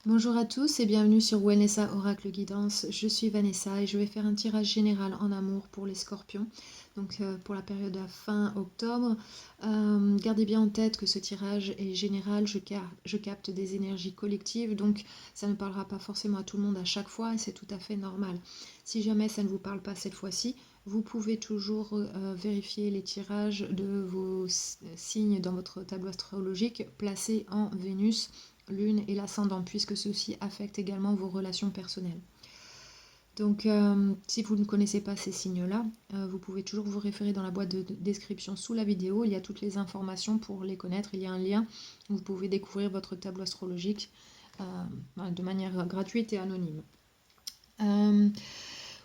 Bonjour à tous et bienvenue sur Vanessa Oracle Guidance. Je suis Vanessa et je vais faire un tirage général en amour pour les scorpions, donc pour la période à fin octobre. Gardez bien en tête que ce tirage est général, je capte des énergies collectives, donc ça ne parlera pas forcément à tout le monde à chaque fois et c'est tout à fait normal. Si jamais ça ne vous parle pas cette fois-ci, vous pouvez toujours vérifier les tirages de vos signes dans votre tableau astrologique placés en Vénus, Lune et l'ascendant, puisque ceci affecte également vos relations personnelles. Donc, si vous ne connaissez pas ces signes-là, vous pouvez toujours vous référer dans la boîte de description sous la vidéo. Il y a toutes les informations pour les connaître. Il y a un lien où vous pouvez découvrir votre tableau astrologique de manière gratuite et anonyme.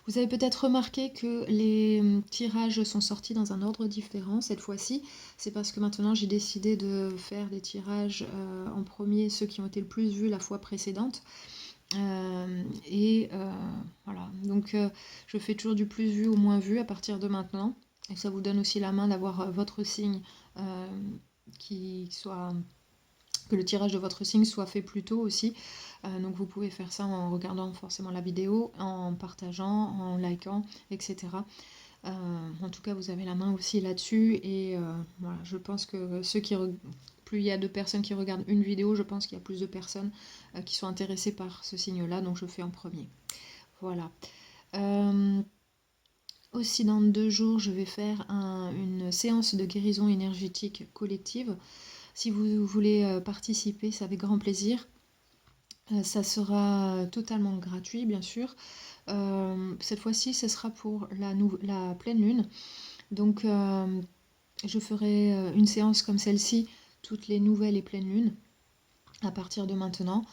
Vous avez peut-être remarqué que les tirages sont sortis dans un ordre différent cette fois-ci. C'est parce que maintenant j'ai décidé de faire des tirages en premier, ceux qui ont été le plus vus la fois précédente. Voilà, donc je fais toujours du plus vu au moins vu à partir de maintenant. Et ça vous donne aussi la main d'avoir votre signe qui soit que le tirage de votre signe soit fait plus tôt aussi. Donc vous pouvez faire ça en regardant forcément la vidéo, en partageant, en likant, etc. En tout cas, vous avez la main aussi là-dessus. Et voilà, je pense que plus il y a de personnes qui regardent une vidéo, je pense qu'il y a plus de personnes qui sont intéressées par ce signe-là. Donc je fais en premier. Voilà. Aussi dans 2 jours, je vais faire une séance de guérison énergétique collective. Si vous voulez participer, c'est avec grand plaisir. Ça sera totalement gratuit, bien sûr. Cette fois-ci, ce sera pour la pleine lune. Donc, je ferai une séance comme celle-ci toutes les nouvelles et pleines lunes à partir de maintenant.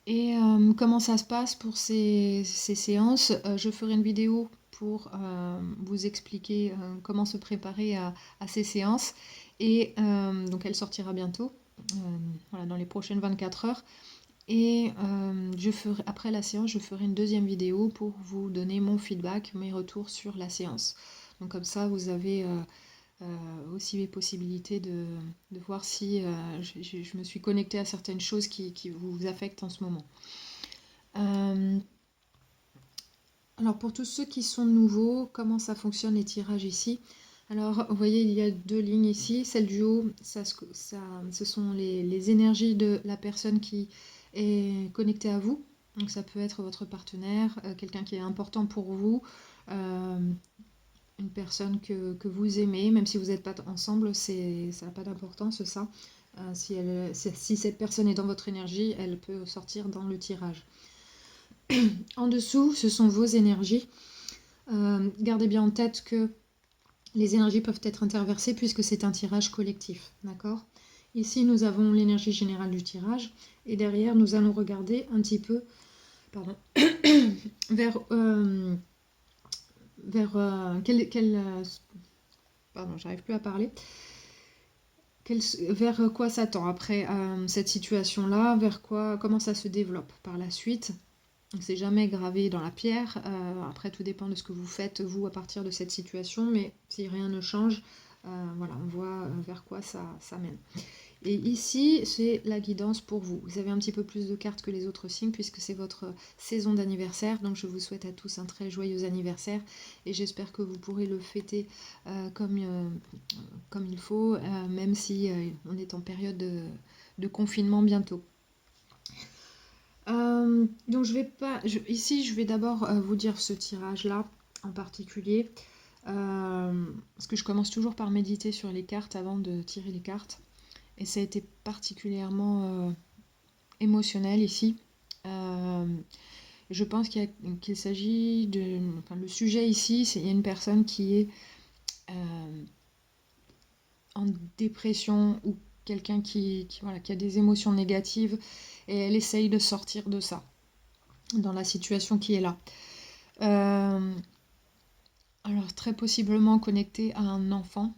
Et comment ça se passe pour ces séances? Je ferai une vidéo pour vous expliquer comment se préparer à ces séances. Et donc, elle sortira bientôt, voilà, dans les prochaines 24 heures. Et après la séance, je ferai une deuxième vidéo pour vous donner mon feedback, mes retours sur la séance. Donc comme ça, vous avez aussi les possibilités de voir si je me suis connectée à certaines choses qui vous affectent en ce moment. Alors pour tous ceux qui sont nouveaux, comment ça fonctionne les tirages ici? Alors vous voyez, il y a 2 lignes ici. Celle du haut, ce sont les énergies de la personne qui est connectée à vous. Donc ça peut être votre partenaire, quelqu'un qui est important pour vous, une personne que vous aimez, même si vous n'êtes pas ensemble, ça n'a pas d'importance ça. Si cette personne est dans votre énergie, elle peut sortir dans le tirage. En dessous, ce sont vos énergies. Gardez bien en tête que les énergies peuvent être interversées puisque c'est un tirage collectif, d'accord? Ici, nous avons l'énergie générale du tirage et derrière, nous allons regarder un petit peu vers pardon, j'arrive plus à parler. Vers quoi s'attend après cette situation-là, comment ça se développe par la suite. Donc c'est jamais gravé dans la pierre. Après, tout dépend de ce que vous faites, vous, à partir de cette situation. Mais si rien ne change, voilà, on voit vers quoi ça mène. Et ici, c'est la guidance pour vous. Vous avez un petit peu plus de cartes que les autres signes puisque c'est votre saison d'anniversaire. Donc je vous souhaite à tous un très joyeux anniversaire et j'espère que vous pourrez le fêter comme il faut, même si on est en période de confinement bientôt. Donc ici, je vais d'abord vous dire ce tirage-là en particulier. Parce que je commence toujours par méditer sur les cartes avant de tirer les cartes. Et ça a été particulièrement émotionnel ici. Je pense qu'il s'agit de... Enfin, le sujet ici, il y a une personne qui est en dépression ou quelqu'un qui a des émotions négatives et elle essaye de sortir de ça, dans la situation qui est là. Alors très possiblement connecté à un enfant.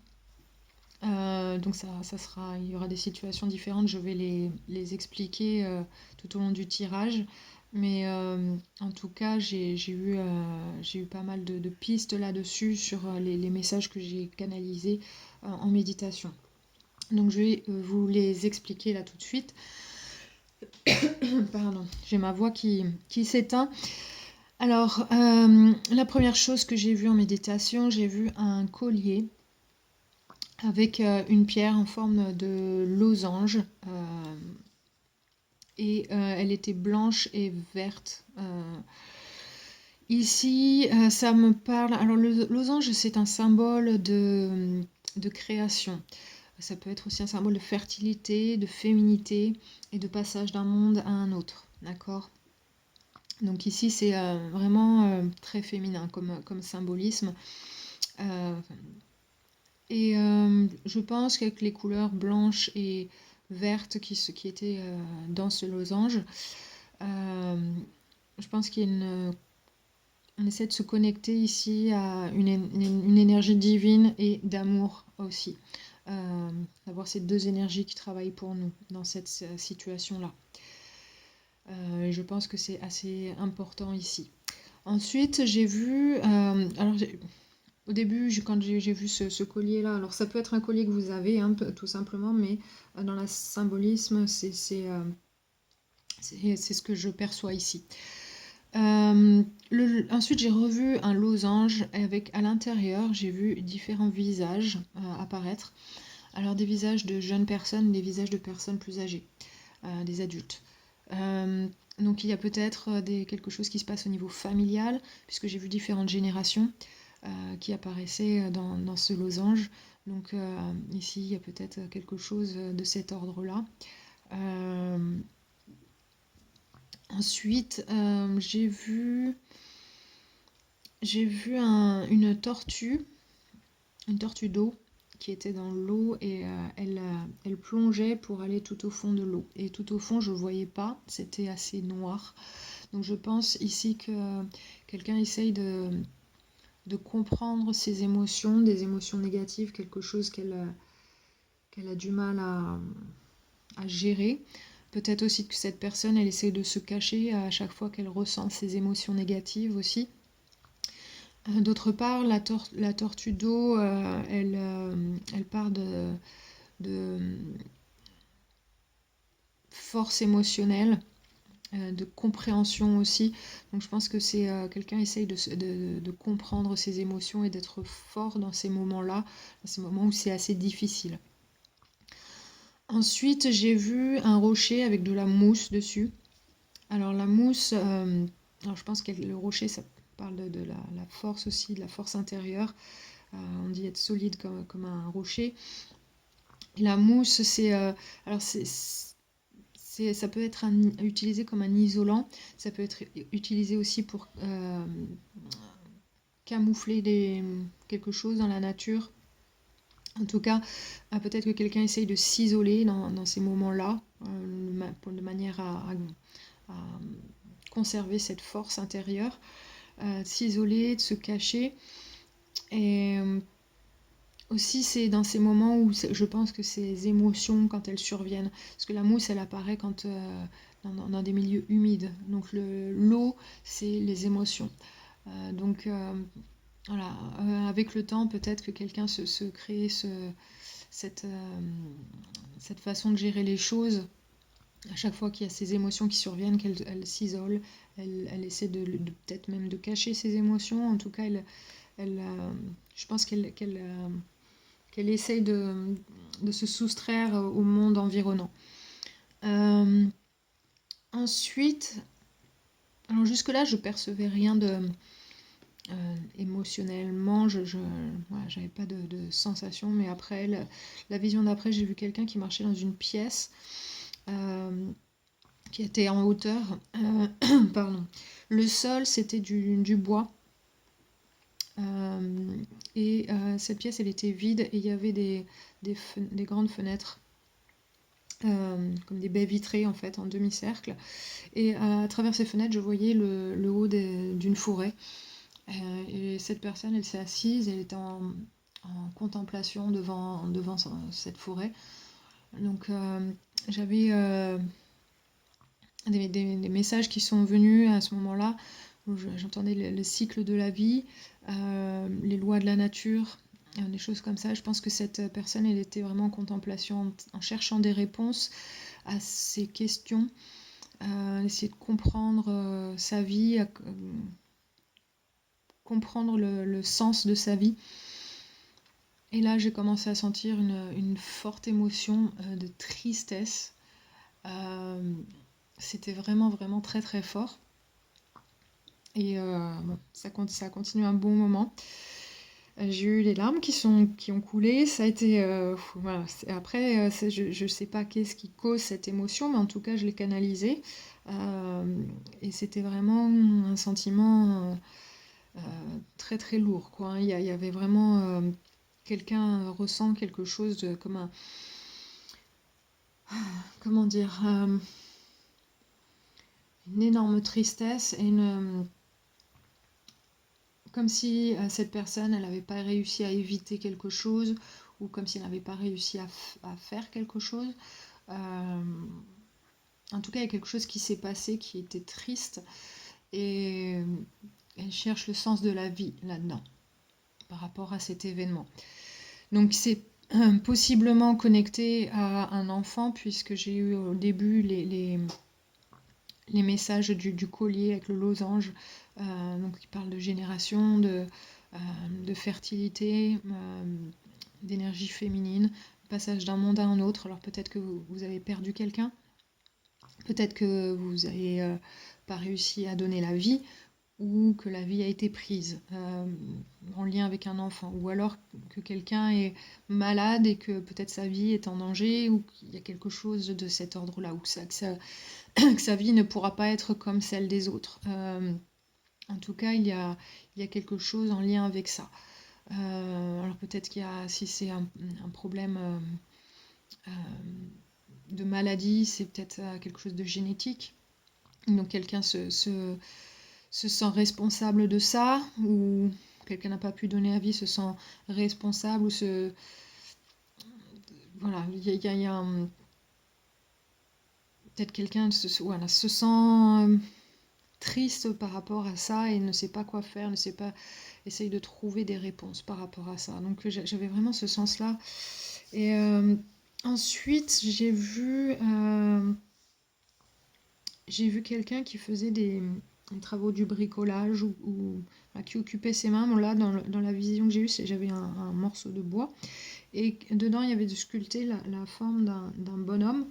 Donc ça sera, il y aura des situations différentes, je vais les expliquer tout au long du tirage. Mais en tout cas, j'ai eu pas mal de pistes là-dessus sur les messages que j'ai canalisés en méditation. Donc je vais vous les expliquer là tout de suite. Pardon, j'ai ma voix qui s'éteint. Alors, la première chose que j'ai vue en méditation, j'ai vu un collier avec une pierre en forme de losange. Et elle était blanche et verte. Ici, ça me parle. Alors, le losange, c'est un symbole de création. Ça peut être aussi un symbole de fertilité, de féminité et de passage d'un monde à un autre. D'accord? Donc ici, c'est vraiment très féminin comme symbolisme. Et je pense qu'avec les couleurs blanches et vertes qui étaient dans ce losange, je pense on essaie de se connecter ici à une énergie divine et d'amour aussi. D'avoir ces deux énergies qui travaillent pour nous dans cette situation-là. Je pense que c'est assez important ici. Ensuite, j'ai vu... au début, quand j'ai vu ce collier-là, alors ça peut être un collier que vous avez, hein, tout simplement, mais dans le symbolisme, c'est ce que je perçois ici. Ensuite, j'ai revu un losange avec à l'intérieur, j'ai vu différents visages apparaître. Alors des visages de jeunes personnes, des visages de personnes plus âgées, des adultes. Donc il y a peut-être quelque chose qui se passe au niveau familial, puisque j'ai vu différentes générations qui apparaissaient dans ce losange. Donc ici, il y a peut-être quelque chose de cet ordre-là. Ensuite, j'ai vu une tortue d'eau qui était dans l'eau et elle plongeait pour aller tout au fond de l'eau. Et tout au fond, je ne voyais pas, c'était assez noir. Donc je pense ici que quelqu'un essaye de comprendre ses émotions, des émotions négatives, quelque chose qu'elle a du mal à gérer. Peut-être aussi que cette personne, elle essaie de se cacher à chaque fois qu'elle ressent ses émotions négatives aussi. D'autre part, la tortue d'eau, elle part de force émotionnelle, de compréhension aussi. Donc je pense que c'est quelqu'un essaye de comprendre ses émotions et d'être fort dans ces moments-là, dans ces moments où c'est assez difficile. Ensuite, j'ai vu un rocher avec de la mousse dessus. Alors la mousse, alors je pense que le rocher, ça parle de la force aussi, de la force intérieure. On dit être solide comme un rocher. Et la mousse, ça peut être utilisé comme un isolant. Ça peut être utilisé aussi pour camoufler quelque chose dans la nature. En tout cas, peut-être que quelqu'un essaye de s'isoler dans ces moments-là, de manière à conserver cette force intérieure, s'isoler, de se cacher. Et aussi, c'est dans ces moments où je pense que ces émotions, quand elles surviennent, parce que la mousse, elle apparaît quand dans des milieux humides. Donc l'eau, c'est les émotions. Donc voilà, avec le temps, peut-être que quelqu'un se crée cette façon de gérer les choses. À chaque fois qu'il y a ces émotions qui surviennent, qu'elle s'isole, elle essaie peut-être même de cacher ses émotions. En tout cas, je pense qu'elle essaye de se soustraire au monde environnant. Ensuite, alors jusque-là, je percevais rien de émotionnellement, voilà, j'avais pas de sensation, mais après, la vision d'après, j'ai vu quelqu'un qui marchait dans une pièce qui était en hauteur. Pardon. Le sol, c'était du bois. Et cette pièce, elle était vide et il y avait des grandes fenêtres, comme des baies vitrées en fait, en demi-cercle. Et à travers ces fenêtres, je voyais le haut d'une forêt. Et cette personne, elle s'est assise, elle était en contemplation devant cette forêt. Donc j'avais des messages qui sont venus à ce moment-là, où j'entendais le cycle de la vie, les lois de la nature, des choses comme ça. Je pense que cette personne, elle était vraiment en contemplation, en cherchant des réponses à ces questions essayer de comprendre sa vie, comprendre le sens de sa vie. Et là, j'ai commencé à sentir une forte émotion de tristesse. C'était vraiment, vraiment très, très fort. Et bon, ça a continué un bon moment. J'ai eu les larmes qui ont coulé. Ça a été. Voilà. Après, je ne sais pas qu'est-ce qui cause cette émotion, mais en tout cas, je l'ai canalisée. Et c'était vraiment un sentiment très très lourd, quoi. Il y avait vraiment. Quelqu'un ressent quelque chose comme un. Comment dire une énorme tristesse et comme si cette personne, elle n'avait pas réussi à éviter quelque chose ou comme si elle n'avait pas réussi à faire quelque chose. En tout cas, il y a quelque chose qui s'est passé qui était triste et elle cherche le sens de la vie là-dedans par rapport à cet événement. Donc c'est possiblement connecté à un enfant puisque j'ai eu au début les messages du collier avec le losange, donc qui parle de génération, de fertilité, d'énergie féminine, passage d'un monde à un autre. Alors peut-être que vous avez perdu quelqu'un, peut-être que vous n'avez pas réussi à donner la vie, ou que la vie a été prise en lien avec un enfant, ou alors que quelqu'un est malade et que peut-être sa vie est en danger, ou qu'il y a quelque chose de cet ordre-là, ou que sa vie ne pourra pas être comme celle des autres. En tout cas, il y a quelque chose en lien avec ça. Alors peut-être qu'il y a, si c'est un problème de maladie, c'est peut-être quelque chose de génétique. Donc quelqu'un se sent responsable de ça, ou quelqu'un n'a pas pu donner avis, se sent responsable, ou voilà, il y a peut-être quelqu'un se sent triste par rapport à ça et ne sait pas quoi faire, ne sait pas, essaye de trouver des réponses par rapport à ça. Donc j'avais vraiment ce sens-là. Et ensuite, j'ai vu quelqu'un qui faisait des travaux du bricolage ou qui occupait ses mains. Bon, là, dans la vision que j'ai eue, j'avais un morceau de bois et dedans, il y avait de sculpter la forme d'un bonhomme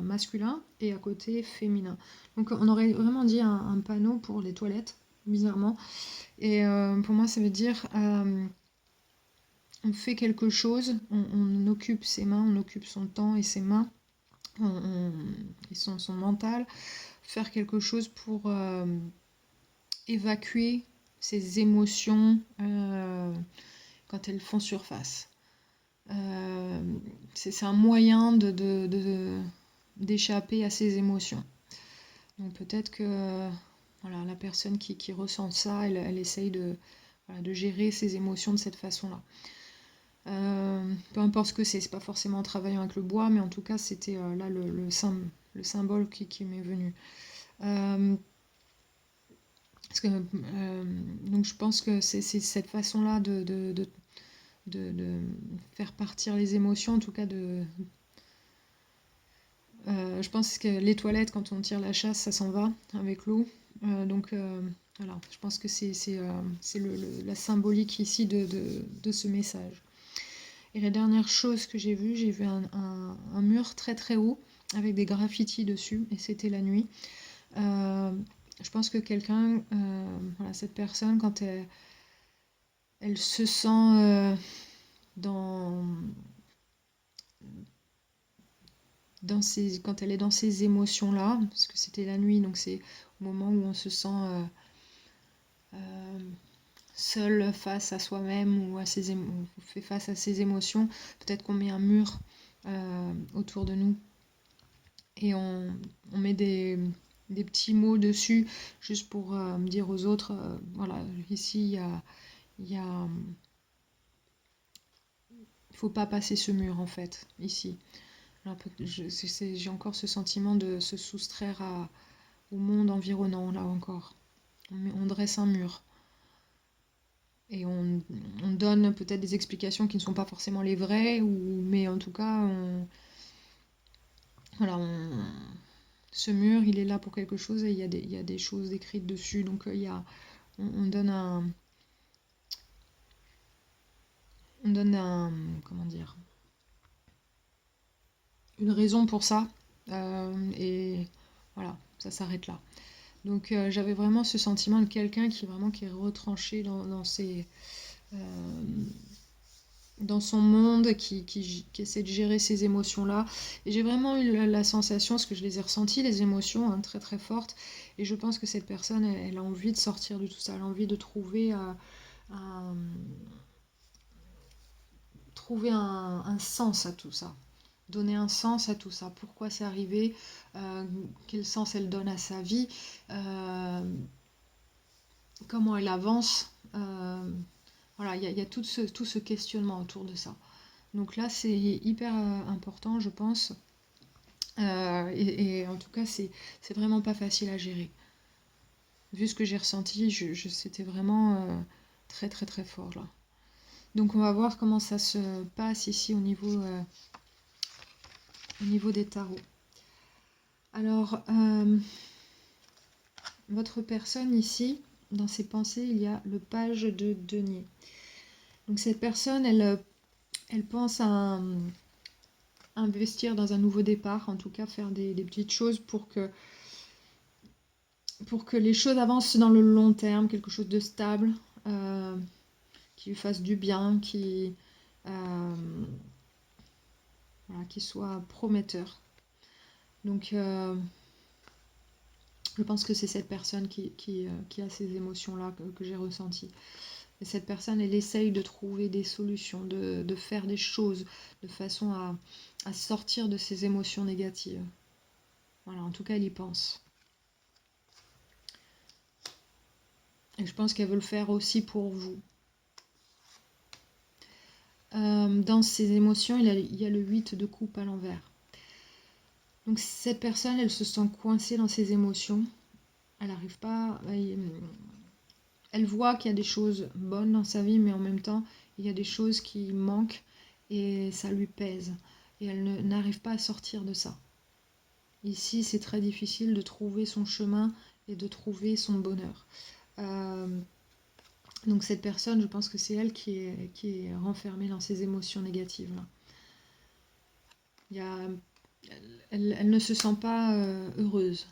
masculin et à côté féminin. Donc on aurait vraiment dit un panneau pour les toilettes, bizarrement. Et pour moi, ça veut dire on fait quelque chose, on occupe ses mains, on occupe son temps et ses mains, et son mental, faire quelque chose pour évacuer ses émotions quand elles font surface. C'est un moyen d'échapper à ses émotions. Donc peut-être que voilà, la personne qui ressent ça, elle essaye de gérer ses émotions de cette façon-là. Peu importe ce que c'est pas forcément en travaillant avec le bois, mais en tout cas c'était là le symbole qui m'est venu. Donc je pense que c'est cette façon-là de faire partir les émotions, en tout cas je pense que les toilettes, quand on tire la chasse, ça s'en va avec l'eau. Donc voilà, je pense que c'est la symbolique ici de ce message. Et la dernière chose que j'ai vu un mur très très haut avec des graffitis dessus, et c'était la nuit. Je pense que quelqu'un, voilà, cette personne, quand elle se sent quand elle est dans ces émotions-là, parce que c'était la nuit, donc c'est au moment où on se sent seul face à soi-même ou on fait face à ses émotions, peut-être qu'on met un mur autour de nous et on met des petits mots dessus juste pour dire aux autres, voilà, ici il faut pas passer ce mur en fait, ici. Alors, j'ai encore ce sentiment de se soustraire au monde environnant, là encore. On dresse un mur. Et on donne peut-être des explications qui ne sont pas forcément les vraies, mais en tout cas, voilà, Ce mur, il est là pour quelque chose et il y a des choses écrites dessus. Donc on donne comment dire, une raison pour ça. Et voilà, ça s'arrête là. Donc j'avais vraiment ce sentiment de quelqu'un qui est retranché dans son monde, qui essaie de gérer ces émotions-là. Et j'ai vraiment eu la sensation, parce que je les ai ressenties, les émotions, hein, très très fortes. Et je pense que cette personne, elle a envie de sortir de tout ça. Elle a envie de un, trouver un sens à tout ça. Donner un sens à tout ça. Pourquoi c'est arrivé, quel sens elle donne à sa vie, comment elle avance. Voilà, il y a tout ce questionnement autour de ça. Donc là, c'est hyper important, je pense. Et en tout cas, c'est vraiment pas facile à gérer. Vu ce que j'ai ressenti, c'était vraiment très très très fort là. Donc on va voir comment ça se passe ici au niveau des tarots. Alors, votre personne ici, dans ses pensées, il y a le page de denier. Donc cette personne, elle pense à investir dans un nouveau départ, en tout cas faire des petites choses pour que les choses avancent dans le long terme, quelque chose de stable, qui lui fasse du bien, voilà, qui soit prometteur. Donc je pense que c'est cette personne qui a ces émotions-là que j'ai ressenties. Et cette personne, elle essaye de trouver des solutions, de faire des choses de façon à sortir de ces émotions négatives. Voilà, en tout cas, elle y pense. Et je pense qu'elle veut le faire aussi pour vous. Dans ses émotions, il y a le 8 de coupe à l'envers. Donc cette personne, elle se sent coincée dans ses émotions. Elle n'arrive pas... Elle voit qu'il y a des choses bonnes dans sa vie, mais en même temps, il y a des choses qui manquent et ça lui pèse. Et elle n'arrive pas à sortir de ça. Ici, c'est très difficile de trouver son chemin et de trouver son bonheur. Donc cette personne, je pense que c'est elle qui est renfermée dans ses émotions négatives. Là. Elle ne se sent pas heureuse.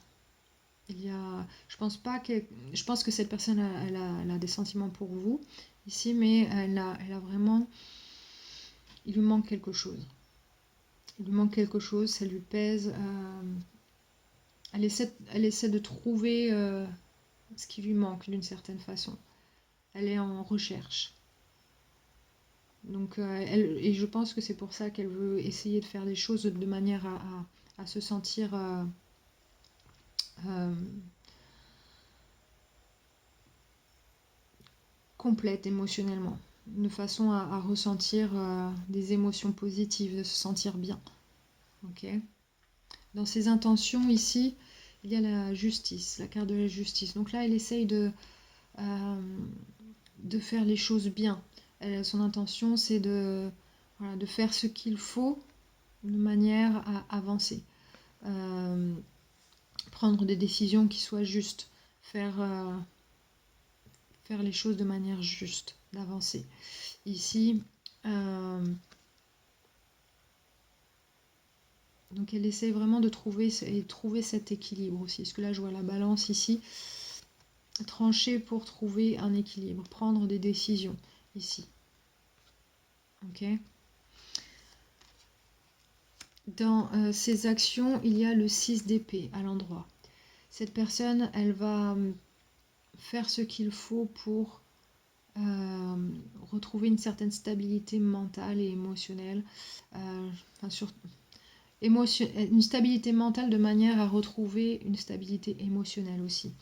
Je pense que cette personne elle a des sentiments pour vous ici, mais elle a vraiment, il lui manque quelque chose. Il lui manque quelque chose, ça lui pèse. Elle essaie de trouver ce qui lui manque d'une certaine façon. Elle est en recherche. Donc, et je pense que c'est pour ça qu'elle veut essayer de faire des choses de manière à se sentir complète émotionnellement, de façon à ressentir des émotions positives, de se sentir bien. Ok. Dans ses intentions ici, il y a la justice, la carte de la justice. Donc là, elle essaye de faire les choses bien. Son intention, c'est de faire ce qu'il faut de manière à avancer. Prendre des décisions qui soient justes. Faire les choses de manière juste, d'avancer. Ici, donc elle essaie vraiment de trouver cet équilibre aussi. Parce que là, je vois la balance ici. Trancher pour trouver un équilibre. Prendre des décisions ici. Ok. Dans ses actions, il y a le 6 d'épée à l'endroit. Cette personne, elle va faire ce qu'il faut pour retrouver une certaine stabilité mentale et émotionnelle. Une stabilité mentale de manière à retrouver une stabilité émotionnelle aussi.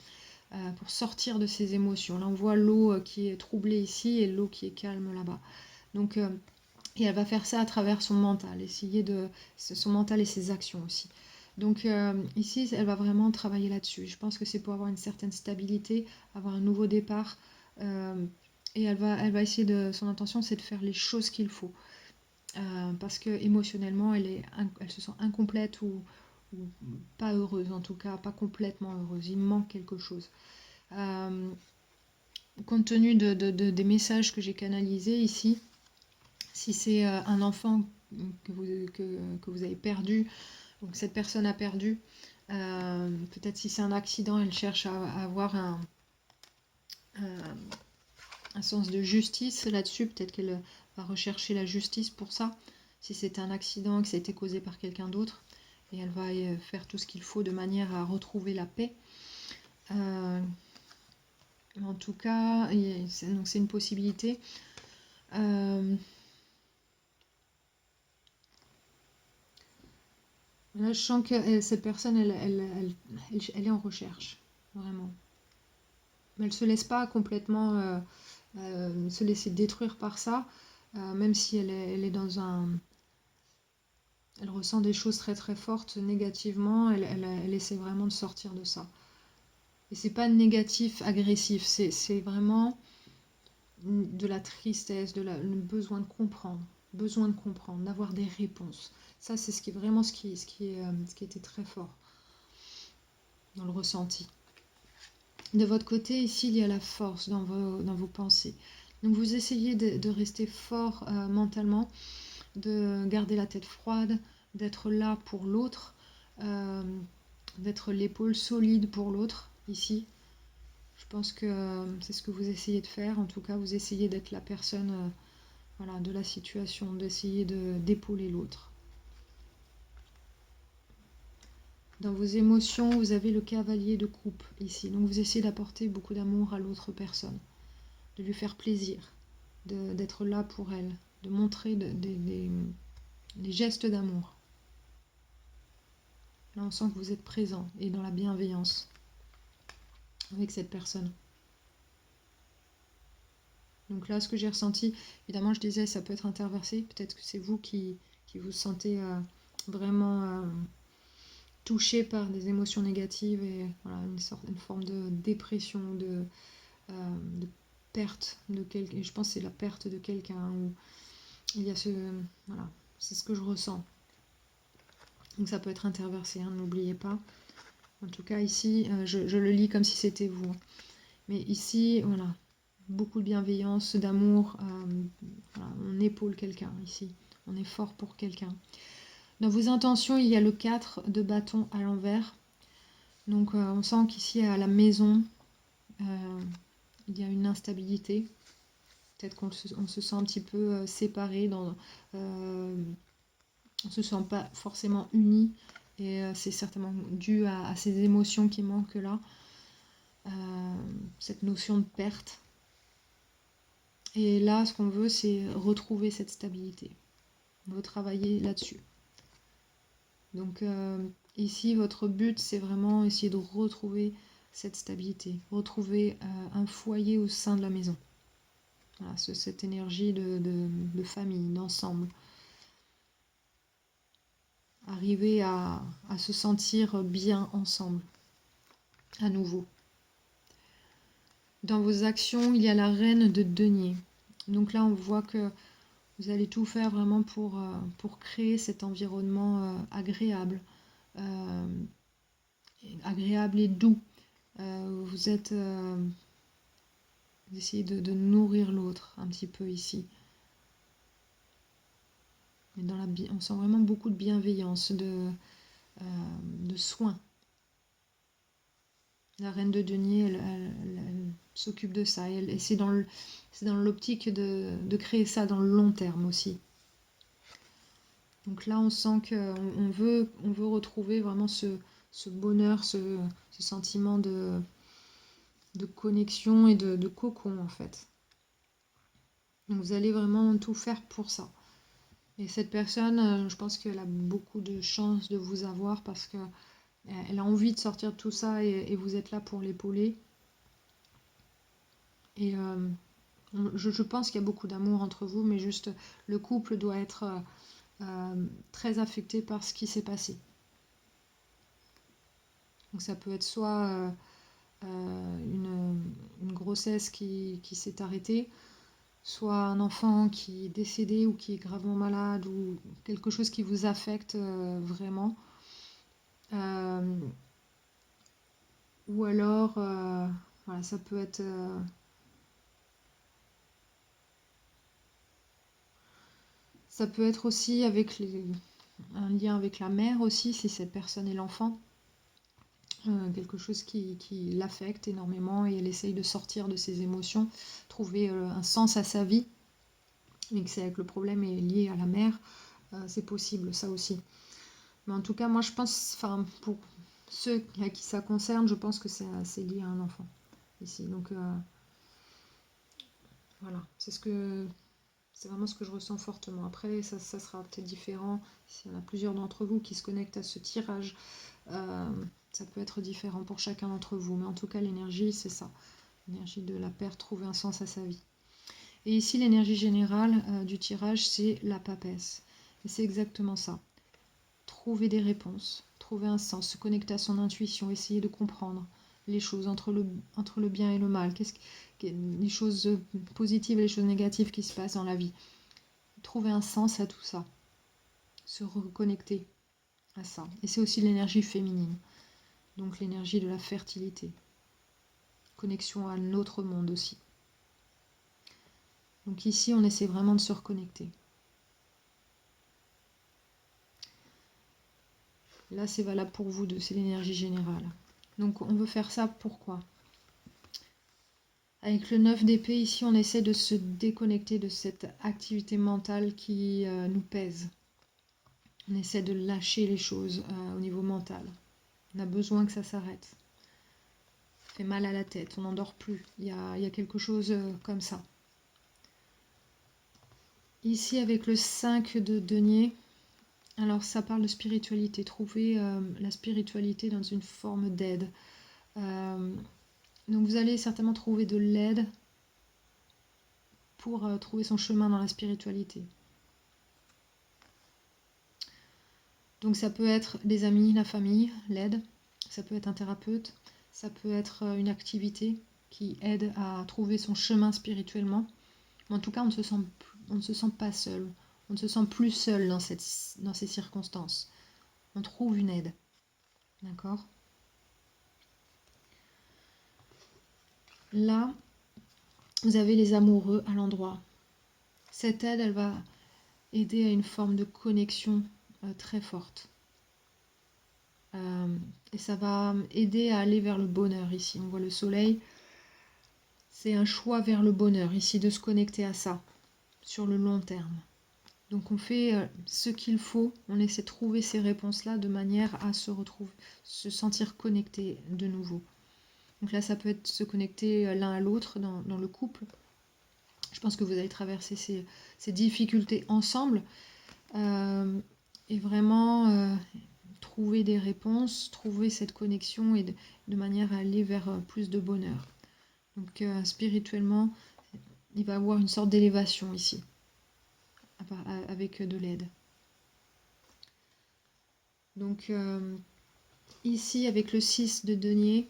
Pour sortir de ses émotions. Là, on voit l'eau qui est troublée ici et l'eau qui est calme là-bas. Donc, et elle va faire ça à travers son mental, son mental et ses actions aussi. Donc ici, elle va vraiment travailler là-dessus. Je pense que c'est pour avoir une certaine stabilité, avoir un nouveau départ. Et elle va essayer son intention, c'est de faire les choses qu'il faut. Parce que émotionnellement, elle se sent incomplète ou ou pas heureuse, en tout cas pas complètement heureuse, il manque quelque chose. Compte tenu des messages que j'ai canalisés ici, si c'est un enfant que vous avez perdu, ou que cette personne a perdu, peut-être si c'est un accident, elle cherche à avoir un sens de justice là-dessus, peut-être qu'elle va rechercher la justice pour ça, si c'est un accident, que ça a été causé par quelqu'un d'autre, et elle va faire tout ce qu'il faut de manière à retrouver la paix. En tout cas, c'est une possibilité. Là, je sens que cette personne, elle est en recherche, vraiment. Mais elle ne se laisse pas complètement se laisser détruire par ça, même si elle est dans un... Elle ressent des choses très très fortes négativement, elle essaie vraiment de sortir de ça. Et c'est pas négatif, agressif, c'est vraiment de la tristesse, le besoin de comprendre, d'avoir des réponses. Ça, c'est vraiment ce qui était très fort dans le ressenti. De votre côté, ici, il y a la force dans vos pensées. Donc vous essayez de rester fort mentalement, de garder la tête froide, d'être là pour l'autre, d'être l'épaule solide pour l'autre, ici. Je pense que c'est ce que vous essayez de faire. En tout cas, vous essayez d'être la personne voilà, de la situation, d'essayer d'épauler l'autre. Dans vos émotions, vous avez le cavalier de coupe ici. Donc vous essayez d'apporter beaucoup d'amour à l'autre personne, de lui faire plaisir, d'être là pour elle, de montrer des gestes d'amour. Là, on sent que vous êtes présent et dans la bienveillance avec cette personne. Donc là, ce que j'ai ressenti, évidemment, je disais, ça peut être interversé. Peut-être que c'est vous qui vous sentez vraiment touché par des émotions négatives et voilà, une forme de dépression, de perte de quelqu'un. Je pense que c'est la perte de quelqu'un. Où il y a voilà, c'est ce que je ressens. Donc ça peut être interversé, hein, n'oubliez pas. En tout cas, ici, je le lis comme si c'était vous. Mais ici, voilà, beaucoup de bienveillance, d'amour. Voilà, on épaule quelqu'un ici. On est fort pour quelqu'un. Dans vos intentions, il y a le 4 de bâton à l'envers. Donc on sent qu'ici, à la maison, il y a une instabilité. Peut-être qu'on se sent un petit peu séparé. On ne se sent pas forcément unis. Et c'est certainement dû à ces émotions qui manquent là. Cette notion de perte. Et là, ce qu'on veut, c'est retrouver cette stabilité. On veut travailler là-dessus. Donc ici, votre but, c'est vraiment essayer de retrouver cette stabilité, retrouver un foyer au sein de la maison. Voilà, cette énergie de famille, d'ensemble. Arriver à se sentir bien ensemble, à nouveau. Dans vos actions, il y a la reine de denier. Donc là, on voit que vous allez tout faire vraiment pour créer cet environnement agréable. Agréable et doux. Vous essayez de nourrir l'autre un petit peu ici. Et on sent vraiment beaucoup de bienveillance, de soin. La reine de denier, elle s'occupe de ça. Et c'est dans l'optique de créer ça dans le long terme aussi. Donc là, on sent qu'on veut retrouver vraiment ce bonheur, ce sentiment de connexion et de cocon, en fait. Donc vous allez vraiment tout faire pour ça. Et cette personne, je pense qu'elle a beaucoup de chance de vous avoir parce qu'elle a envie de sortir de tout ça et vous êtes là pour l'épauler. Et je pense qu'il y a beaucoup d'amour entre vous, mais juste le couple doit être très affecté par ce qui s'est passé. Donc ça peut être soit une grossesse qui s'est arrêtée, soit un enfant qui est décédé ou qui est gravement malade ou quelque chose qui vous affecte vraiment. Euh, ou alors, voilà, ça peut être aussi avec un lien avec la mère aussi, si cette personne est l'enfant. Quelque chose qui l'affecte énormément et elle essaye de sortir de ses émotions, trouver un sens à sa vie, mais que c'est que le problème est lié à la mère, c'est possible ça aussi. Mais en tout cas, moi je pense, enfin pour ceux à qui ça concerne, je pense que c'est lié à un enfant ici. Donc voilà, c'est vraiment ce que je ressens fortement. Après, ça sera peut-être différent. S'il y en a plusieurs d'entre vous qui se connectent à ce tirage, euh, ça peut être différent pour chacun d'entre vous. Mais en tout cas, l'énergie, c'est ça. L'énergie de la perte, trouver un sens à sa vie. Et ici, l'énergie générale du tirage, c'est la papesse. Et c'est exactement ça. Trouver des réponses, trouver un sens, se connecter à son intuition, essayer de comprendre les choses entre le bien et le mal, les choses positives et les choses négatives qui se passent dans la vie. Trouver un sens à tout ça, se reconnecter à ça. Et c'est aussi l'énergie féminine, donc l'énergie de la fertilité, connexion à notre monde aussi. Donc ici, on essaie vraiment de se reconnecter. Là, c'est valable pour vous deux, c'est l'énergie générale. Donc on veut faire ça pourquoi? Avec le 9 d'épée, ici, on essaie de se déconnecter de cette activité mentale qui nous pèse. On essaie de lâcher les choses au niveau mental. On a besoin que ça s'arrête. Ça fait mal à la tête, on n'en dort plus. Il y a quelque chose comme ça. Ici, avec le 5 de denier, alors ça parle de spiritualité. Trouver la spiritualité dans une forme d'aide. Donc vous allez certainement trouver de l'aide pour trouver son chemin dans la spiritualité. Donc ça peut être les amis, la famille, l'aide, ça peut être un thérapeute, ça peut être une activité qui aide à trouver son chemin spirituellement. En tout cas, on ne se sent pas seul, on ne se sent plus seul dans ces circonstances. On trouve une aide, d'accord? Là, vous avez les amoureux à l'endroit. Cette aide, elle va aider à une forme de connexion très forte. Et ça va aider à aller vers le bonheur ici. On voit le soleil. C'est un choix vers le bonheur ici, de se connecter à ça sur le long terme. Donc on fait ce qu'il faut, on essaie de trouver ces réponses-là de manière à se sentir connecté de nouveau. Donc là, ça peut être se connecter l'un à l'autre dans le couple. Je pense que vous allez traverser ces difficultés ensemble et vraiment trouver des réponses, trouver cette connexion et de manière à aller vers plus de bonheur. Donc spirituellement, il va y avoir une sorte d'élévation ici, avec de l'aide. Donc ici, avec le 6 de denier,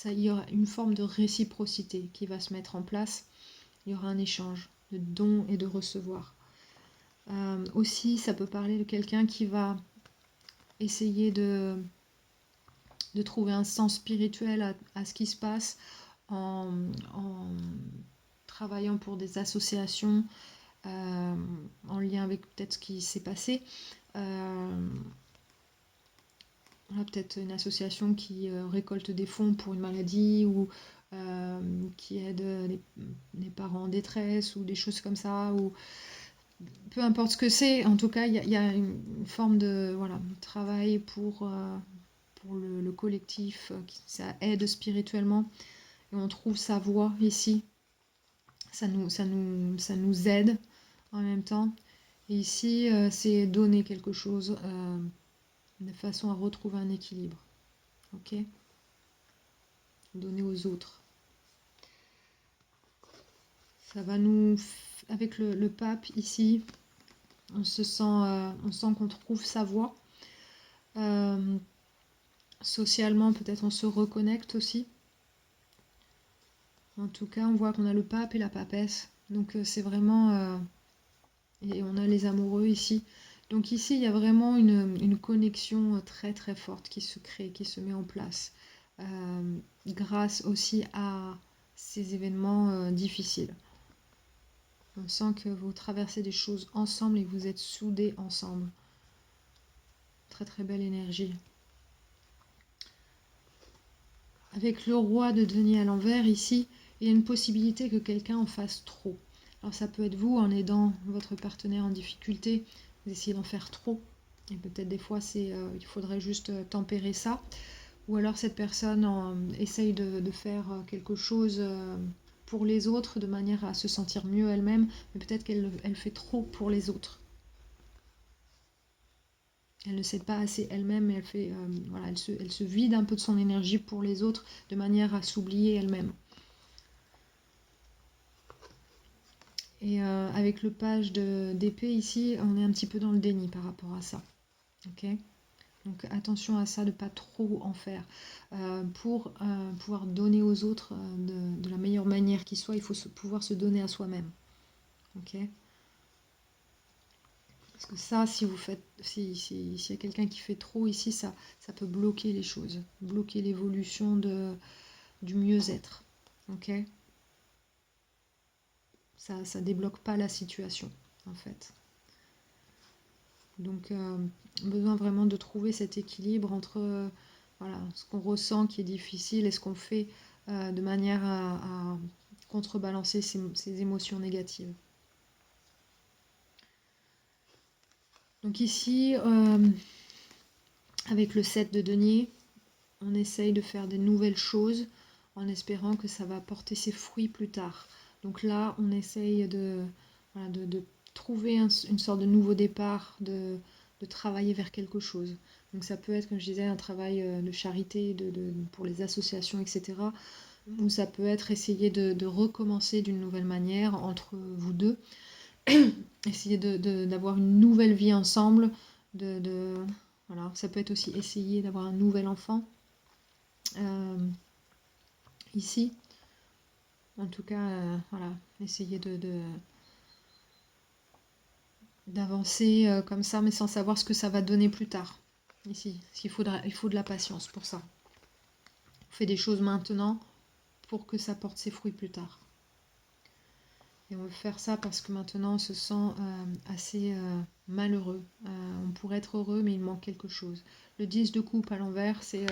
il y aura une forme de réciprocité qui va se mettre en place. Il y aura un échange de dons et de recevoir. Aussi, ça peut parler de quelqu'un qui va essayer de trouver un sens spirituel à ce qui se passe en travaillant pour des associations en lien avec peut-être ce qui s'est passé. Peut-être une association qui récolte des fonds pour une maladie ou qui aide les parents en détresse ou des choses comme ça, ou peu importe ce que c'est. En tout cas, il y a une forme de travail pour le collectif, ça aide spirituellement et on trouve sa voie ici. Ça nous aide en même temps. Et ici, c'est donner quelque chose de façon à retrouver un équilibre. Ok ? Donner aux autres. Ça va nous... Avec le pape ici, on sent qu'on trouve sa voie. Socialement, peut-être on se reconnecte aussi. En tout cas, on voit qu'on a le pape et la papesse. Donc c'est vraiment... et on a les amoureux ici. Donc ici, il y a vraiment une connexion très très forte qui se crée, qui se met en place, grâce aussi à ces événements difficiles. On sent que vous traversez des choses ensemble et que vous êtes soudés ensemble. Très très belle énergie. Avec le roi de denier à l'envers ici, il y a une possibilité que quelqu'un en fasse trop. Alors ça peut être vous en aidant votre partenaire en difficulté, vous essayez d'en faire trop. Et peut-être des fois il faudrait juste tempérer ça. Ou alors cette personne essaye de faire quelque chose pour les autres de manière à se sentir mieux elle-même, mais peut-être qu'elle fait trop pour les autres. Elle ne s'aide pas assez elle-même, mais voilà, elle se vide un peu de son énergie pour les autres de manière à s'oublier elle-même. Et avec le page d'épée ici, on est un petit peu dans le déni par rapport à ça. Ok ? Donc attention à ça, de ne pas trop en faire. Pour pouvoir donner aux autres de la meilleure manière qui soit, il faut pouvoir se donner à soi-même. Ok ? Parce que ça, si vous faites, s'il y a quelqu'un qui fait trop ici, ça peut bloquer les choses, bloquer l'évolution du mieux-être. Ok ? Ça débloque pas la situation, en fait. Donc, besoin vraiment de trouver cet équilibre entre voilà, ce qu'on ressent qui est difficile et ce qu'on fait de manière à contrebalancer ces émotions négatives. Donc ici, avec le 7 de denier, on essaye de faire des nouvelles choses en espérant que ça va porter ses fruits plus tard. Donc là, on essaye voilà, de trouver une sorte de nouveau départ, de travailler vers quelque chose. Donc ça peut être, comme je disais, un travail de charité pour les associations, etc. Ou ça peut être essayer de recommencer d'une nouvelle manière entre vous deux. Essayer d'avoir une nouvelle vie ensemble. Voilà. Ça peut être aussi essayer d'avoir un nouvel enfant. Ici, en tout cas, voilà, essayer d'avancer comme ça, mais sans savoir ce que ça va donner plus tard. Ici, il faut de la patience pour ça. On fait des choses maintenant pour que ça porte ses fruits plus tard. Et on veut faire ça parce que maintenant on se sent assez malheureux. On pourrait être heureux, mais il manque quelque chose. Le 10 de coupe à l'envers, c'est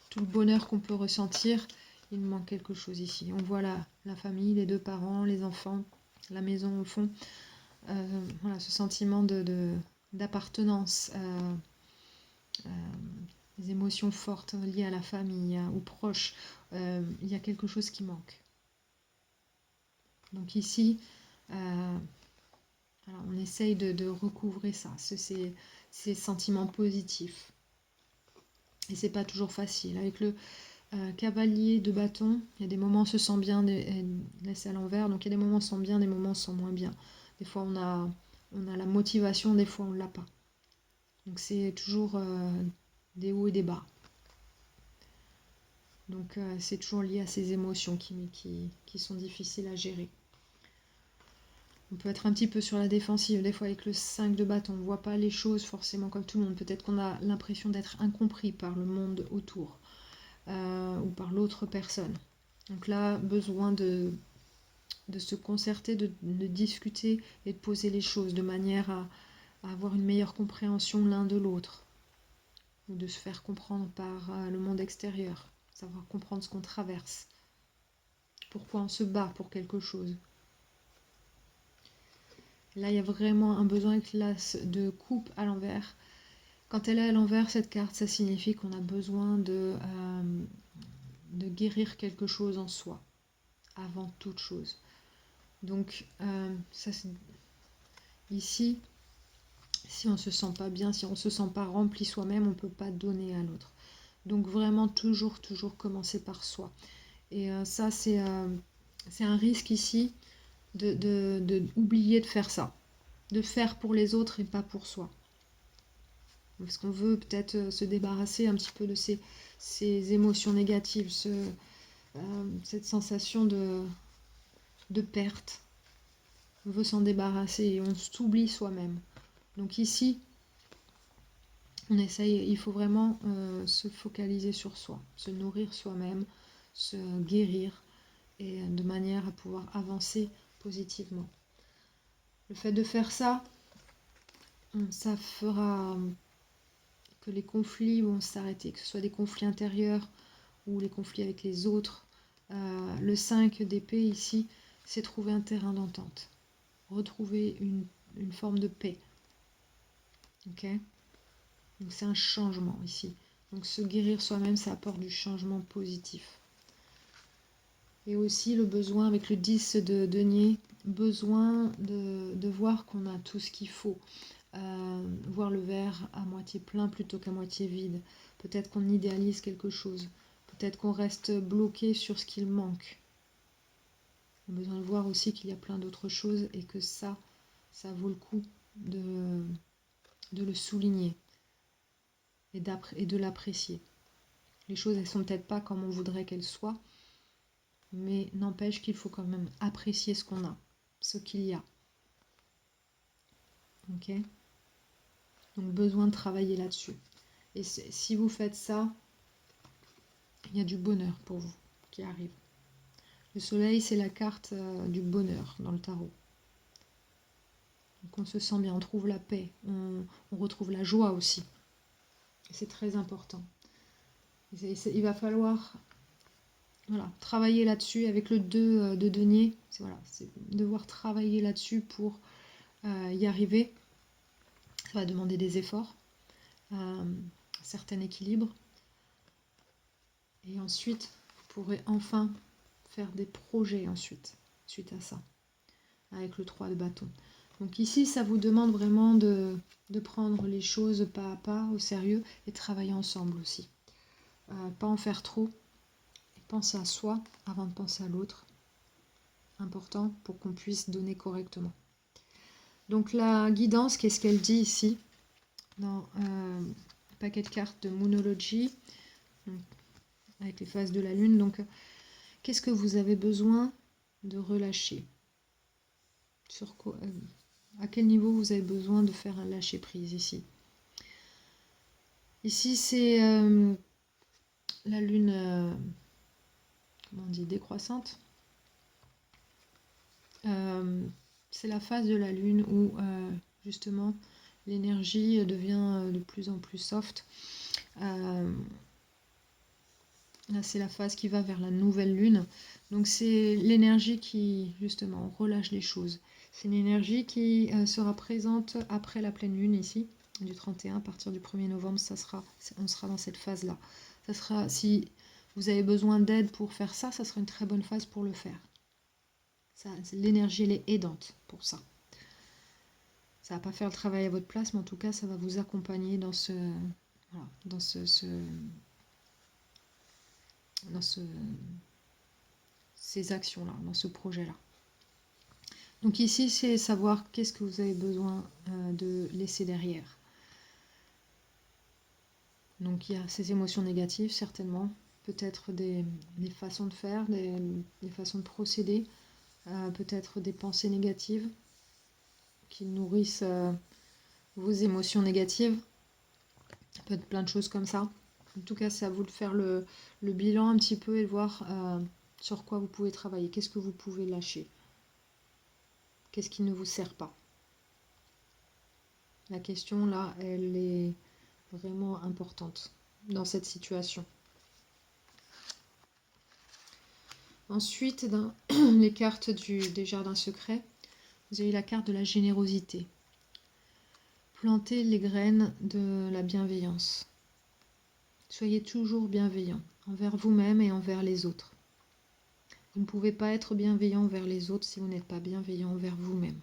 tout le bonheur qu'on peut ressentir. Il manque quelque chose ici. On voit la famille, les deux parents, les enfants, la maison au fond. Voilà, ce sentiment d'appartenance, des émotions fortes liées à la famille aux proches. Il y a quelque chose qui manque. Donc ici, alors on essaye de recouvrer ça, ces sentiments positifs. Et c'est pas toujours facile. Avec le cavalier de bâton, il y a des moments où on se sent bien, laissé à l'envers, donc il y a des moments où on se sent bien, des moments où on se sent moins bien. Des fois on a la motivation, des fois on l'a pas. Donc c'est toujours des hauts et des bas. Donc c'est toujours lié à ces émotions qui sont difficiles à gérer. On peut être un petit peu sur la défensive, des fois avec le 5 de bâton, on ne voit pas les choses forcément comme tout le monde. Peut-être qu'on a l'impression d'être incompris par le monde autour ou par l'autre personne. Donc là, besoin de se concerter, de discuter et de poser les choses de manière à avoir une meilleure compréhension l'un de l'autre. Ou de se faire comprendre par le monde extérieur, savoir comprendre ce qu'on traverse, pourquoi on se bat pour quelque chose. Là, il y a vraiment un besoin avec l'as de coupe à l'envers. Quand elle est à l'envers, cette carte, ça signifie qu'on a besoin de guérir quelque chose en soi, avant toute chose. Donc, ça, ici, si on ne se sent pas bien, si on ne se sent pas rempli soi-même, on ne peut pas donner à l'autre. Donc, vraiment, toujours commencer par soi. Et ça, c'est un risque ici de oublier de faire ça. De faire pour les autres et pas pour soi. Parce qu'on veut peut-être se débarrasser un petit peu de ces émotions négatives, cette sensation de perte. On veut s'en débarrasser et on s'oublie soi-même. Donc ici, on essaye, il faut vraiment se focaliser sur soi, se nourrir soi-même, se guérir, et de manière à pouvoir avancer positivement. Le fait de faire ça, ça fera que les conflits vont s'arrêter, que ce soit des conflits intérieurs ou les conflits avec les autres. Le 5 d'épée ici, c'est trouver un terrain d'entente, retrouver une forme de paix. Ok ? Donc c'est un changement ici. Donc se guérir soi-même, ça apporte du changement positif. Et aussi le besoin avec le 10 de denier, besoin de voir qu'on a tout ce qu'il faut. Voir le verre à moitié plein plutôt qu'à moitié vide. Peut-être qu'on idéalise quelque chose. Peut-être qu'on reste bloqué sur ce qu'il manque. On a besoin de voir aussi qu'il y a plein d'autres choses et que ça vaut le coup de le souligner et de l'apprécier. Les choses, elles sont peut-être pas comme on voudrait qu'elles soient, mais n'empêche qu'il faut quand même apprécier ce qu'on a, ce qu'il y a. Ok ? Donc besoin de travailler là-dessus. Et si vous faites ça, il y a du bonheur pour vous qui arrive. Le soleil, c'est la carte du bonheur dans le tarot. Donc on se sent bien, on trouve la paix, on retrouve la joie aussi. C'est très important. Il va falloir travailler là-dessus avec le 2 de denier. C'est devoir travailler là-dessus pour y arriver. Ça va demander des efforts, un certain équilibre. Et ensuite, vous pourrez enfin faire des projets suite à ça, avec le 3 de bâton. Donc ici, ça vous demande vraiment de prendre les choses pas à pas au sérieux et travailler ensemble aussi. Pas en faire trop. Et penser à soi avant de penser à l'autre. Important pour qu'on puisse donner correctement. Donc la guidance, qu'est-ce qu'elle dit ici dans le paquet de cartes de Moonology, avec les phases de la lune. Donc, qu'est-ce que vous avez besoin de relâcher? Sur quoi, à quel niveau vous avez besoin de faire un lâcher-prise ici? Ici, c'est la lune, comment on dit, décroissante. C'est la phase de la lune où, justement, l'énergie devient de plus en plus soft. Là, c'est la phase qui va vers la nouvelle lune. Donc, c'est l'énergie qui, justement, relâche les choses. C'est une énergie qui sera présente après la pleine lune, ici, du 31. À partir du 1er novembre, on sera dans cette phase-là. Ça sera, si vous avez besoin d'aide pour faire ça, ça sera une très bonne phase pour le faire. L'énergie, elle est aidante pour ça. Ça ne va pas faire le travail à votre place, mais en tout cas, ça va vous accompagner dans ces actions-là, dans ce projet-là. Donc ici, c'est savoir qu'est-ce que vous avez besoin de laisser derrière. Donc il y a ces émotions négatives, certainement. Peut-être des façons de faire, des façons de procéder. Peut-être des pensées négatives qui nourrissent vos émotions négatives. Peut-être plein de choses comme ça. En tout cas, c'est à vous de faire le bilan un petit peu et de voir sur quoi vous pouvez travailler. Qu'est-ce que vous pouvez lâcher? Qu'est-ce qui ne vous sert pas? La question, là, elle est vraiment importante dans cette situation. Ensuite, dans les cartes des jardins secrets, vous avez la carte de la générosité. Plantez les graines de la bienveillance. Soyez toujours bienveillant envers vous-même et envers les autres. Vous ne pouvez pas être bienveillant envers les autres si vous n'êtes pas bienveillant envers vous-même.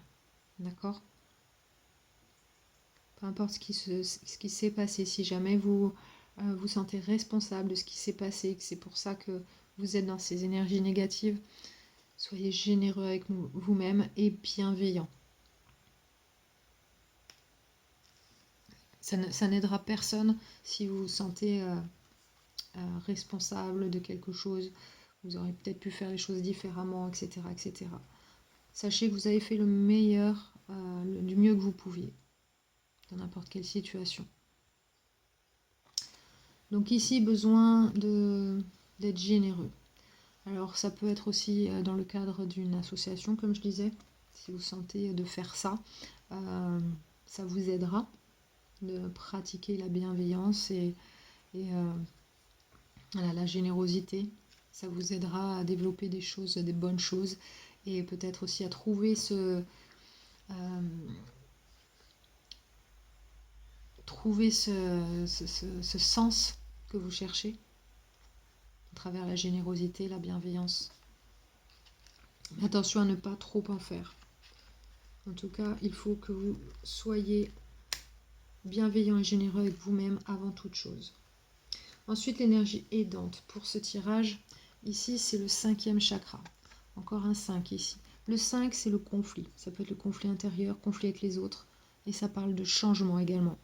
D'accord ? Peu importe ce qui s'est passé, si jamais vous vous sentez responsable de ce qui s'est passé, que c'est pour ça que vous êtes dans ces énergies négatives, soyez généreux avec vous-même et bienveillant. Ça n'aidera personne si vous vous sentez responsable de quelque chose. Vous aurez peut-être pu faire les choses différemment, etc., etc. Sachez que vous avez fait le meilleur, du mieux que vous pouviez. dans n'importe quelle situation. Donc ici, besoin d'être généreux. Alors ça peut être aussi dans le cadre d'une association, comme je disais, si vous sentez de faire ça, ça vous aidera de pratiquer la bienveillance et voilà, la générosité. Ça vous aidera à développer des choses, des bonnes choses, et peut-être aussi à trouver ce sens que vous cherchez à travers la générosité, la bienveillance. Attention à ne pas trop en faire. En tout cas, il faut que vous soyez bienveillant et généreux avec vous-même avant toute chose. Ensuite, l'énergie aidante. Pour ce tirage, ici, c'est le 5e chakra. Encore un 5 ici. Le 5, c'est le conflit. Ça peut être le conflit intérieur, conflit avec les autres. Et ça parle de changement également.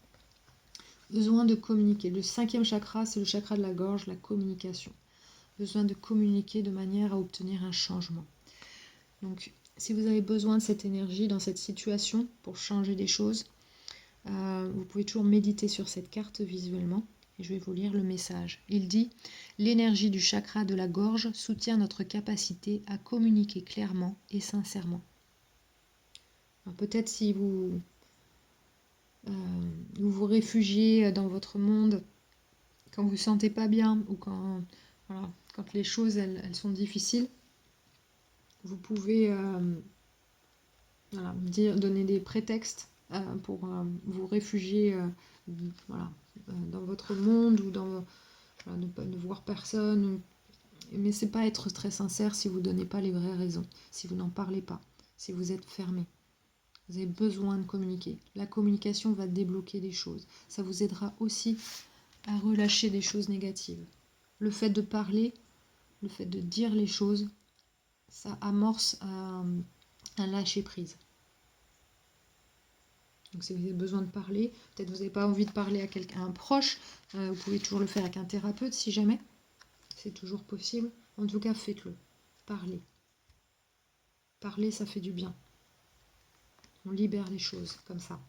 Besoin de communiquer. Le 5e chakra, c'est le chakra de la gorge, la communication. Besoin de communiquer de manière à obtenir un changement. Donc, si vous avez besoin de cette énergie dans cette situation pour changer des choses, vous pouvez toujours méditer sur cette carte visuellement. Et je vais vous lire le message. Il dit « L'énergie du chakra de la gorge soutient notre capacité à communiquer clairement et sincèrement. » Peut-être si vous vous réfugiez dans votre monde quand vous ne vous sentez pas bien ou quand les choses elles sont difficiles, vous pouvez donner des prétextes pour vous réfugier dans votre monde ou ne voir personne. Mais c'est pas être très sincère si vous ne donnez pas les vraies raisons, si vous n'en parlez pas, si vous êtes fermé. Vous avez besoin de communiquer. La communication va débloquer des choses. Ça vous aidera aussi à relâcher des choses négatives. Le fait de parler, le fait de dire les choses, ça amorce un lâcher-prise. Donc si vous avez besoin de parler, peut-être vous n'avez pas envie de parler à un proche, vous pouvez toujours le faire avec un thérapeute si jamais. C'est toujours possible. En tout cas, faites-le. Parlez. Parler, ça fait du bien. On libère les choses comme ça.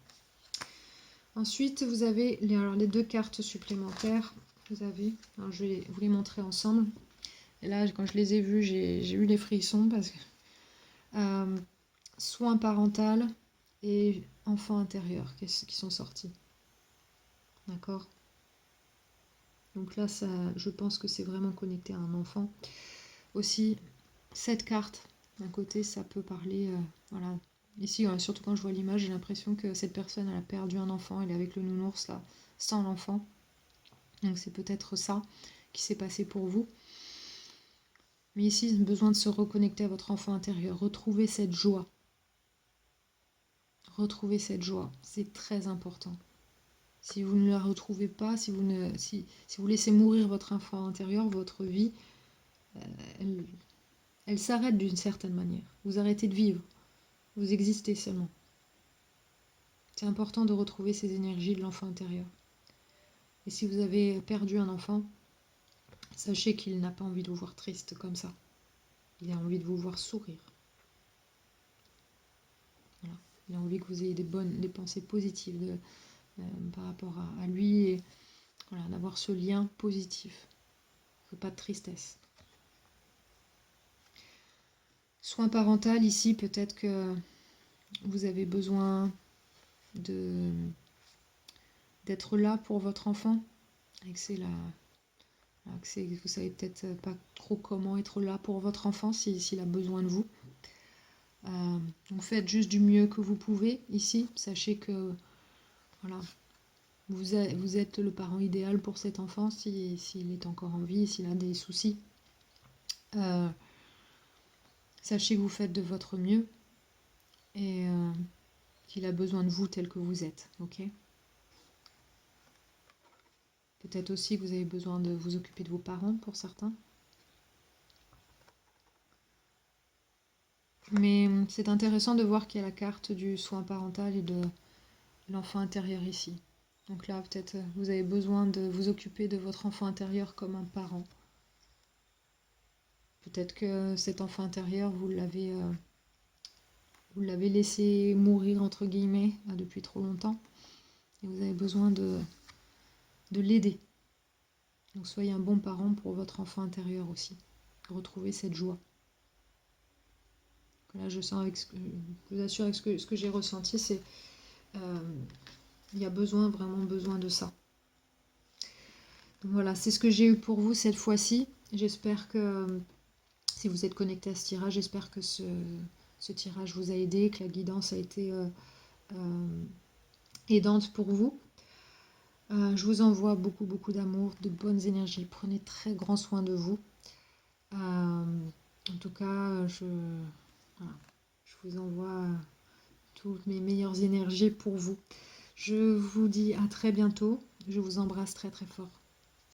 Ensuite, vous avez les 2 cartes supplémentaires. Je vais vous les montrer ensemble. Et là, quand je les ai vues, j'ai eu les frissons parce que soin parental et enfant intérieur qui sont sortis. D'accord ? Donc là, je pense que c'est vraiment connecté à un enfant. Aussi, cette carte, d'un côté, ça peut parler... Ici, surtout quand je vois l'image, j'ai l'impression que cette personne elle a perdu un enfant, elle est avec le nounours là, sans l'enfant. Donc c'est peut-être ça qui s'est passé pour vous. Mais ici, il a besoin de se reconnecter à votre enfant intérieur, retrouver cette joie. Retrouver cette joie, c'est très important. Si vous ne la retrouvez pas, si vous laissez mourir votre enfant intérieur, votre vie, elle s'arrête d'une certaine manière. Vous arrêtez de vivre. Vous existez seulement. C'est important de retrouver ces énergies de l'enfant intérieur. Et si vous avez perdu un enfant, sachez qu'il n'a pas envie de vous voir triste comme ça. Il a envie de vous voir sourire. Voilà. Il a envie que vous ayez des pensées positives par rapport à lui et d'avoir ce lien positif. Pas de tristesse. Soin parental, ici, peut-être que vous avez besoin d'être là pour votre enfant. Et que vous savez peut-être pas trop comment être là pour votre enfant s'il a besoin de vous. Donc faites juste du mieux que vous pouvez ici. Sachez que vous êtes le parent idéal pour cet enfant s'il est encore en vie, s'il a des soucis. Sachez que vous faites de votre mieux et qu'il a besoin de vous tel que vous êtes. Ok ? Peut-être aussi que vous avez besoin de vous occuper de vos parents pour certains. Mais c'est intéressant de voir qu'il y a la carte du soin parental et de l'enfant intérieur ici. Donc là, peut-être vous avez besoin de vous occuper de votre enfant intérieur comme un parent. Peut-être que cet enfant intérieur, vous l'avez laissé mourir, entre guillemets, depuis trop longtemps. et vous avez besoin de l'aider. Donc soyez un bon parent pour votre enfant intérieur aussi. Retrouvez cette joie. Là, je sens avec je vous assure, avec ce que j'ai ressenti, c'est il y a vraiment besoin de ça. Donc voilà, c'est ce que j'ai eu pour vous cette fois-ci. J'espère que si vous êtes connecté à ce tirage, j'espère que ce tirage vous a aidé, que la guidance a été aidante pour vous. Je vous envoie beaucoup, beaucoup d'amour, de bonnes énergies. Prenez très grand soin de vous. En tout cas, voilà, je vous envoie toutes mes meilleures énergies pour vous. Je vous dis à très bientôt. Je vous embrasse très, très fort.